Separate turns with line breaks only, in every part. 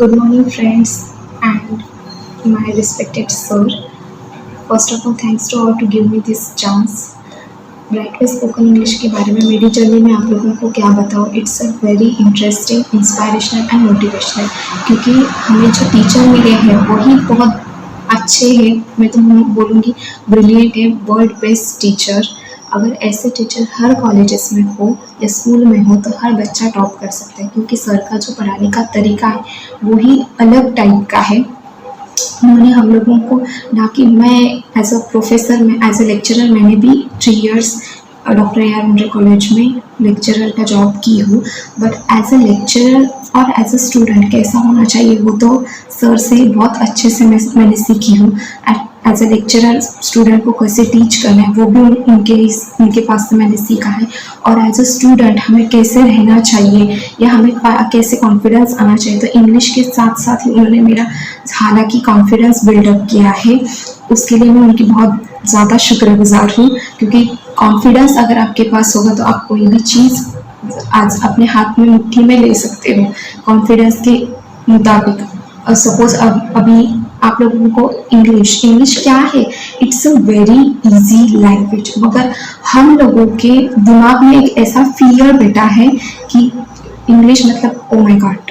Good morning, friends, and my respected sir. First of all, thanks to all to give me this chance. Bright way spoken English के बारे में मेरी journey में आप लोगों को क्या बताऊँ। It's a very interesting, inspirational and motivational, क्योंकि हमें जो टीचर मिले हैं वही बहुत अच्छे हैं। मैं तो बोलूँगी ब्रिलियंट है, वर्ल्ड बेस्ट टीचर। अगर ऐसे टीचर हर कॉलेजेस में हो या स्कूल में हो तो हर बच्चा टॉप कर सकता है, क्योंकि सर का जो पढ़ाने का तरीका है वही अलग टाइप का है। उन्होंने हम लोगों को, ना कि मैं एज अ प्रोफेसर में एज अ लेक्चरर, मैंने भी 3 years doctor A R Munde college में लेक्चरर का जॉब की हूँ, बट एज अ लेक्चरर और एज अ स्टूडेंट कैसा होना चाहिए वो तो सर से बहुत अच्छे से मैंने सीखी हूँ। एज अ लेक्चरर स्टूडेंट को कैसे टीच करना है वो भी उनके पास से मैंने सीखा है। और एज अ स्टूडेंट हमें कैसे रहना चाहिए या हमें कैसे कॉन्फिडेंस आना चाहिए, तो इंग्लिश के साथ साथ ही उन्होंने मेरा हालांकि कॉन्फिडेंस बिल्डअप किया है। उसके लिए मैं उनकी बहुत ज़्यादा शुक्रगुजार हूँ, क्योंकि कॉन्फिडेंस अगर आपके पास होगा तो आप कोई भी चीज़ आज अपने हाथ में मुट्ठी में ले सकते हो कॉन्फिडेंस के मुताबिक। सपोज अभी आप लोगों को इंग्लिश क्या है, it's a very easy language, मगर हम लोगों के दिमाग में एक ऐसा फियर बैठा है कि इंग्लिश मतलब ओ माय गॉड,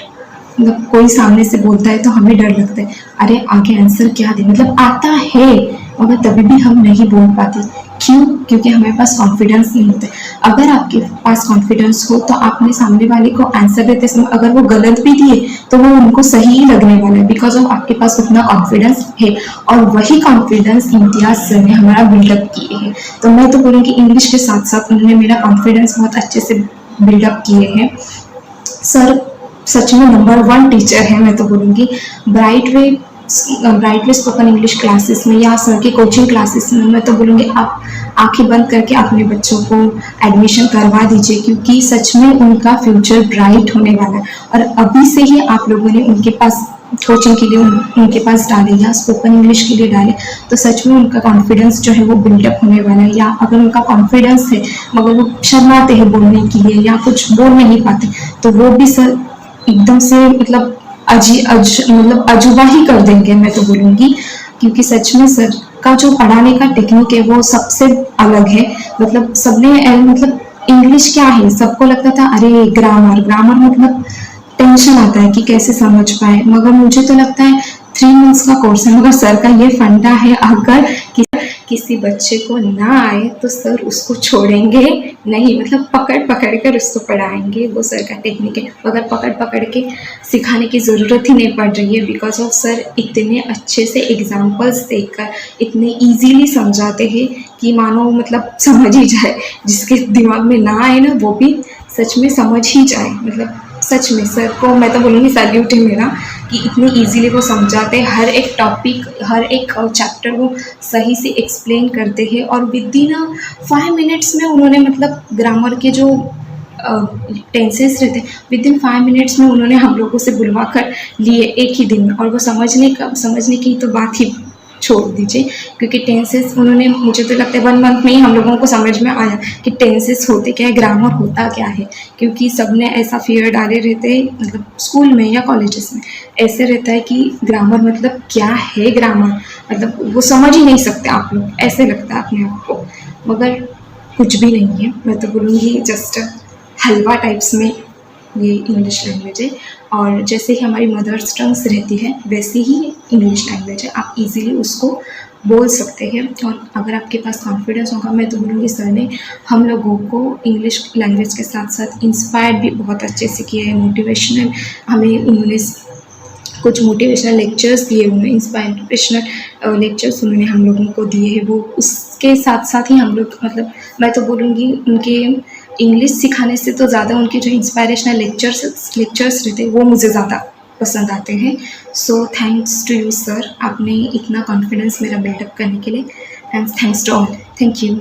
मतलब कोई सामने से बोलता है तो हमें डर लगता है, अरे आगे आंसर क्या दे, मतलब आता है मगर तभी भी हम नहीं बोल पाते। क्यों? क्योंकि हमारे पास कॉन्फिडेंस नहीं होता। अगर आपके पास कॉन्फिडेंस हो तो आपने सामने वाले को आंसर देते समय अगर वो गलत भी दिए तो वो उनको सही ही लगने वाला है, बिकॉज ऑफ आपके पास उतना कॉन्फिडेंस है। और वही कॉन्फिडेंस इम्तियाज सर ने हमारा बिल्डअप किए हैं। तो मैं तो बोलूँगी इंग्लिश के साथ साथ उन्होंने मेरा कॉन्फिडेंस बहुत अच्छे से बिल्डअप किए हैं। सर सच में नंबर 1 टीचर है, मैं तो बोलूँगी। ब्राइट वे स्पोकन इंग्लिश क्लासेस में या सर की कोचिंग क्लासेस में मैं तो बोलूँगी आप आंखें बंद करके अपने बच्चों को एडमिशन करवा दीजिए, क्योंकि सच में उनका फ्यूचर ब्राइट होने वाला है। और अभी से ही आप लोगों ने उनके पास कोचिंग के लिए उनके पास डाले या स्पोकन इंग्लिश के लिए डाले तो सच में उनका कॉन्फिडेंस जो है वो बिल्डअप होने वाला है। या अगर उनका कॉन्फिडेंस है मगर वो शर्माते हैं बोलने के लिए या कुछ बोल नहीं पाते, तो वो भी सर एकदम से मतलब अजूबा ही कर देंगे, मैं तो बोलूँगी। क्योंकि सच में सर का जो पढ़ाने का टेक्निक है वो सबसे अलग है। मतलब सबने मतलब इंग्लिश क्या है, सबको लगता था अरे ग्रामर मतलब टेंशन आता है कि कैसे समझ पाए, मगर मुझे तो लगता है 3 मंथ्स का कोर्स है, मगर सर का ये फंडा है, अगर किसी बच्चे को ना आए तो सर उसको छोड़ेंगे नहीं, मतलब पकड़ कर उसको पढ़ाएंगे। वो सर का टेक्निक है, मगर पकड़ के सिखाने की ज़रूरत ही नहीं पड़ रही है, बिकॉज ऑफ सर इतने अच्छे से एग्जाम्पल्स देकर इतने इजीली समझाते हैं कि मानो मतलब समझ ही जाए। जिसके दिमाग में ना आए ना वो भी सच में समझ ही जाए। मतलब सच में सर को मैं तो बोलूँगी सैल्यूट है मेरा कि इतनी इजीली वो समझाते हैं, हर एक टॉपिक हर एक चैप्टर को सही से एक्सप्लेन करते हैं। और विद इन 5 मिनट्स में उन्होंने मतलब ग्रामर के जो टेंसेस रहते विद इन 5 मिनट्स में उन्होंने हम लोगों से बुलवा कर लिए एक ही दिन में। और वो समझने की तो बात ही छोड़ दीजिए, क्योंकि टेंसेस उन्होंने, मुझे तो लगता है 1 मंथ में ही हम लोगों को समझ में आया कि टेंसेस होते क्या है, ग्रामर होता क्या है। क्योंकि सबने ऐसा फियर डाले रहते हैं, मतलब स्कूल में या कॉलेजेस में ऐसे रहता है कि ग्रामर मतलब क्या है, ग्रामर मतलब वो समझ ही नहीं सकते आप लोग, ऐसे लगता है अपने आप को, मगर कुछ भी नहीं है। मैं तो बोलूँगी जस्ट हलवा टाइप्स में ये इंग्लिश लैंग्वेज है। और जैसे ही हमारी मदर टंग्स रहती है वैसे ही इंग्लिश लैंग्वेज है, आप इजीली उसको बोल सकते हैं। और अगर आपके पास कॉन्फिडेंस होगा, मैं तो बोलूँगी सर ने हम लोगों को इंग्लिश लैंग्वेज के साथ साथ इंस्पायर भी बहुत अच्छे से किया है। मोटिवेशनल हमें उन्होंने कुछ मोटिवेशनल लेक्चर्स दिए हुए हैं, इंस्पायरेशनल लेक्चर्स उन्होंने हम लोगों को दिए हैं। वो उसके साथ साथ ही हम लोग मतलब मैं तो बोलूँगी उनके इंग्लिश सिखाने से तो ज़्यादा उनके जो इंस्पायरेशनल लेक्चर्स रहते हैं वो मुझे ज़्यादा पसंद आते हैं। So thanks to you sir, आपने इतना कॉन्फिडेंस मेरा बिल्डअप करने के लिए, and thanks to all, thank you.